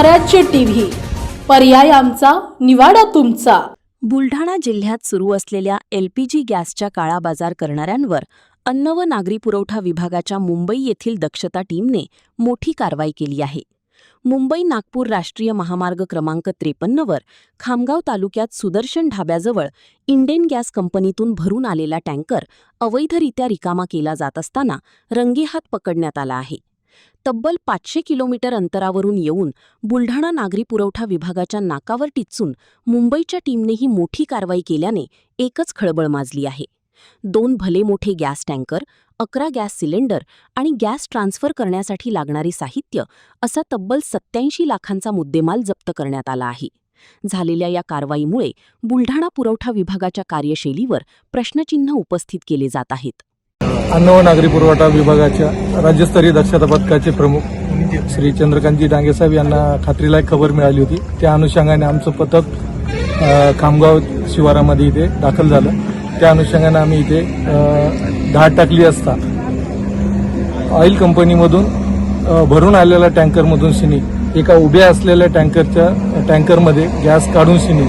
स्वराज्य टीव्ही, पर्याय आमचा, निवाडा तुमचा। बुलढाणा जिल्ह्यात सुरू असलेल्या LPG गॅसच्या काळाबाजार करणाऱ्यांवर अन्न व नागरी पुरवठा विभागाच्या मुंबई येथील दक्षता टीमने मोठी कारवाई केली आहे। मुंबई नागपूर राष्ट्रीय महामार्ग क्रमांक 53 वर खामगाव तालुक्यात सुदर्शन ढाब्याजवळ इंडेन गॅस कंपनीतून भरून आलेला टँकर अवैधरित्या रिकामा केला जात असताना रंगेहात पकडण्यात आला आहे। तब्बल 500 किलोमीटर अंतरावरून येऊन बुलढाणा नागरी पुरवठा विभागाच्या नाकावर टिच्चून मुंबईच्या टीमने ही मोठी कारवाई केल्याने एकच खळबळ माजली आहे। 2 भले मोठे गॅस टँकर, 11 गॅस सिलेंडर आणि गॅस ट्रान्सफर करण्यासाठी लागणारे साहित्य असा तब्बल 87 लाखांचा मुद्देमाल जप्त करण्यात आला आहे। झालेल्या या कारवाईमुळे बुलढाणा पुरवठा विभागाच्या कार्यशैलीवर प्रश्नचिन्ह उपस्थित केले जात आहेत। अन्न व नागरी पुरवठा विभागाच्या राज्यस्तरीय दक्षता पथकाचे प्रमुख श्री चंद्रकांतजी डांगे साहेब यांना खात्रीलायक खबर मिळाली होती। त्या अनुषंगाने आमचं पथक खामगाव शिवारामध्ये इथे दाखल झालं। त्या अनुषंगाने आम्ही इथे धाड टाकली असता ऑइल कंपनीमधून भरून आलेल्या टँकरमधून शिनी एका उभ्या असलेल्या टँकरमध्ये गॅस काढून शिनी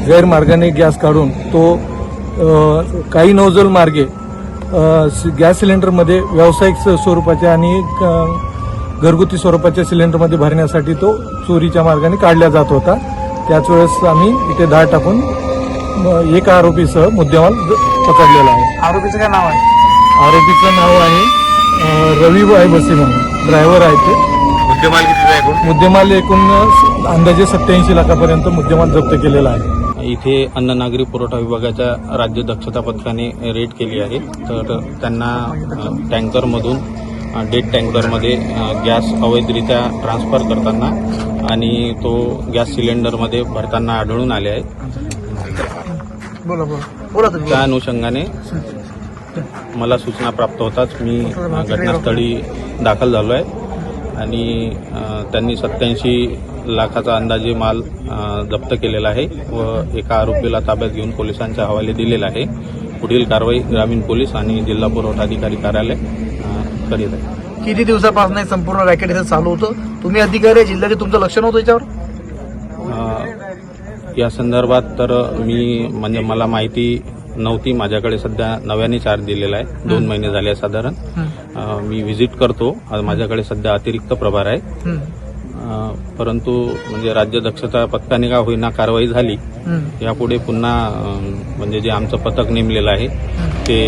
गैरमार्गाने गॅस काढून तो काही नोझल मार्गे गॅस सिलेंडरमध्ये व्यावसायिक स्वरूपाच्या आणि घरगुती स्वरूपाच्या सिलेंडरमध्ये भरण्यासाठी तो चोरीच्या मार्गाने काढला जात होता। त्याच वेळेस आम्ही इथे धाड टाकून एका आरोपीसह मुद्देमाल पकडलेला आहे। आरोपीचं काय नाव आहे? आरोपीचं नाव आहे रविभाई बसे म्हणून, ड्रायव्हर आहे ते। मुद्देमाल किती आहे? मुद्देमाल एकूण अंदाजे 87 लाखापर्यंत मुद्देमाल जप्त केलेला आहे। इथे अन्न नागरी पुरवठा विभागाच्या राज्य दक्षता पथकाने रेड केली आहे। तर त्यांना टँकरमधून डेड टँकरमध्ये गॅस अवैधरित्या ट्रान्सफर करताना आणि तो गॅस सिलेंडरमध्ये भरताना आढळून आले आहे। त्या अनुषंगाने मला सूचना प्राप्त होताच मी घटनास्थळी दाखल झालो आहे आणि त्यांनी 87 लाखाचा अंदाजे माल जप्त केलेला आहे व एका आरोपीला ताब्यात घेऊन पोलिसांच्या हवाले दिलेला आहे। पुढील कारवाई ग्रामीण पोलीस आणि जिल्हा पुरवठा अधिकारी कार्यालय करीत आहे। किती दिवसापासून संपूर्ण रॅकेट इथे चालू होतं? तुम्ही अधिकारी जिल्ह्याचे, तुमचं लक्ष नव्हतं याच्यावर? या संदर्भात तर म्हणजे मला माहिती नव्हती। माझ्याकडे सध्या नव्याने चार्ज दिलेला आहे, 2 महिने झाले साधारण। मी व्हिजिट करतो। माझ्याकडे सध्या अतिरिक्त प्रभार आहे, परंतु म्हणजे राज्य दक्षता पथकाने का होईना कारवाई झाली। यापुढे पुन्हा म्हणजे जे आमचं पथक नेमलेलं आहे ते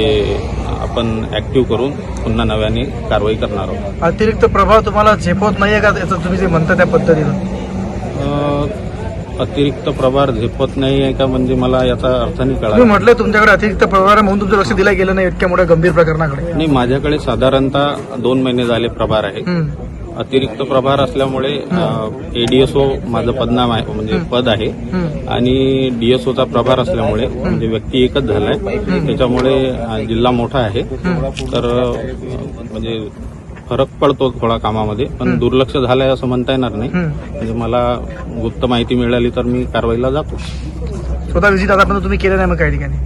आपण ऍक्टिव्ह करून पुन्हा नव्याने कारवाई करणार आहोत। अतिरिक्त प्रभाव तुम्हाला झेपवत नाहीये का, याचं तुम्ही जे म्हणता त्या पद्धतीनं? अतिरिक्त प्रभार झेपत नाही आहे का म्हणजे मला याचा अर्थ नाही कळला। तुम्ही म्हटलं तुमच्याकडे अतिरिक्त प्रभार आहे म्हणून तुमचं लक्ष दिलं गेलं नाही इतक्या मोठ्या गंभीर प्रकरणाकडे? नाही, माझ्याकडे साधारणतः 2 महिने झाले प्रभार आहे। अतिरिक्त प्रभार असल्यामुळे ADSO माझं पदनाम आहे, म्हणजे पद आहे, आणि DSOचा प्रभार असल्यामुळे म्हणजे व्यक्ती एकच झालाय, त्याच्यामुळे जिल्हा मोठा आहे। तर म्हणजे फरक पडतो थोडा कामामध्ये, पण दुर्लक्ष झालंय असं म्हणता येणार नाही। म्हणजे मला गुप्त माहिती मिळाली तर मी कारवाईला जातो। स्वतः व्हिजिट आतापर्यंत तुम्ही केलं नाही मग काही ठिकाणी?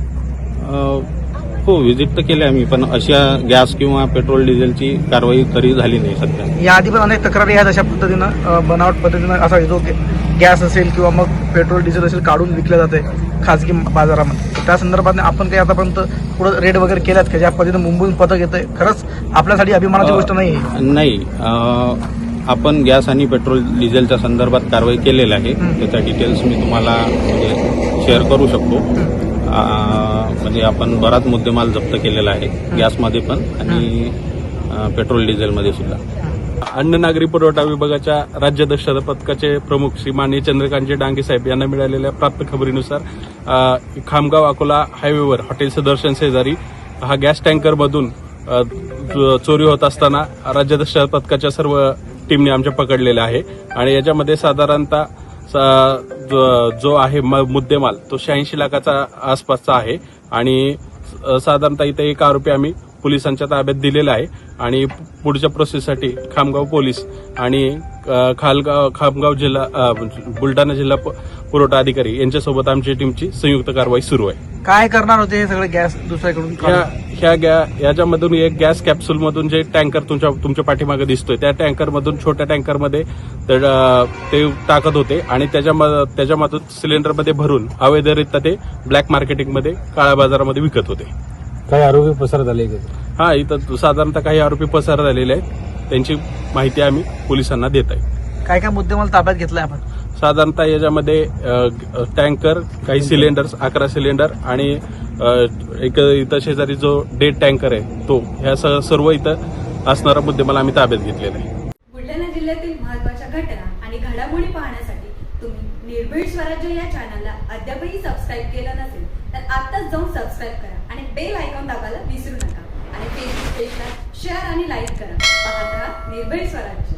हो, व्हिजिट तर केली आम्ही, पण अशा गॅस किंवा पेट्रोल डिझेलची कारवाई तरी झाली नाही सध्या। याआधी पण अनेक तक्रारी आहेत अशा पद्धतीनं, बनावट पद्धतीनं असा जो गॅस असेल किंवा मग पेट्रोल डिझेल असेल काढून विकलं जाते खासगी बाजारामध्ये। त्या संदर्भात आपण काही आतापर्यंत पुढे रेड वगैरे केल्यात का? ज्या पद्धतीनं मुंबईहून पथक येतंय, खरंच आपल्यासाठी अभिमानाची गोष्ट नाही। आपण गॅस आणि पेट्रोल डिझेलच्या संदर्भात कारवाई केलेली आहे, त्याच्या डिटेल्स मी तुम्हाला म्हणजे शेअर करू शकतो। म्हणजे आपण बराच मुद्देमाल जप्त केलेला आहे, गॅसमध्ये पण आणि पेट्रोल डिझेलमध्ये सुद्धा। अन्न नागरी पुरवठा विभागाच्या राज्य दक्षता पथकाचे प्रमुख श्री माननीय चंद्रकांतजी डांगे साहेब यांना मिळालेल्या प्राप्त खबरीनुसार खामगाव अकोला हायवेवर हॉटेल सुदर्शन शेजारी हा गॅस टँकरमधून चोरी होत असताना राज्य दक्षता पथकाच्या सर्व टीमने आमच्या पकडलेल्या आहे आणि याच्यामध्ये साधारणतः जो आहे मुद्देमाल तो 86 लाखाचा आसपासचा आहे आणि साधारणतः इथे एक आरोपी आम्ही पोलिसांच्या ताब्यात दिलेला आहे आणि पुढच्या प्रोसेससाठी खामगाव पोलीस आणि खामगाव जिल्हा बुलढाणा जिल्हा पुरवठा अधिकारी यांच्यासोबत आमची टीमची संयुक्त कारवाई सुरू आहे. काय करणार होते हे सगळे गॅस दुसऱ्याकडून? याच्यामधून एक गॅस कॅप्सूल मधून जे टँकर तुमच्या पाठीमागे दिसतोय त्या टँकर मधून छोट्या टँकर मध्ये ते टाकत होते आणि त्याच्यामधून सिलेंडरमध्ये भरून अवैधरित्या ते ब्लॅक मार्केटिंगमध्ये काळ्या बाजारामध्ये विकत होते. काही आरोपी पसार झाले का? हा, इथं साधारणतः काही आरोपी पसार झालेले आहेत. त्यांची माहिती आम्ही पोलिसांना देत आहे. काय काय मुद्देमाल ताब्यात घेतलाय आपण? साधारणतः याच्यामध्ये टँकर, काही सिलेंडर्स, 11 सिलेंडर आणि एक इथं शेजारी जो डेड टँकर आहे तो, ह्या सर्व इथं असणारा मुद्देमाल आम्ही ताब्यात घेतलेला आहे. बुलढाणा जिल्ह्यातील महत्त्वाच्या घटना आणि घडामोडी पाहण्यासाठी तुम्ही निर्भीड स्वराज्य या चॅनलला अद्यापही सबस्क्राईब केलं नसेल तर आत्ताच जाऊन सबस्क्राईब करा आणि बेल आयकॉन दाबायला विसरू नका आणि फेसबुक पेजला शेअर आणि लाईक करा. पाहत राहा निर्भीड स्वराज्य.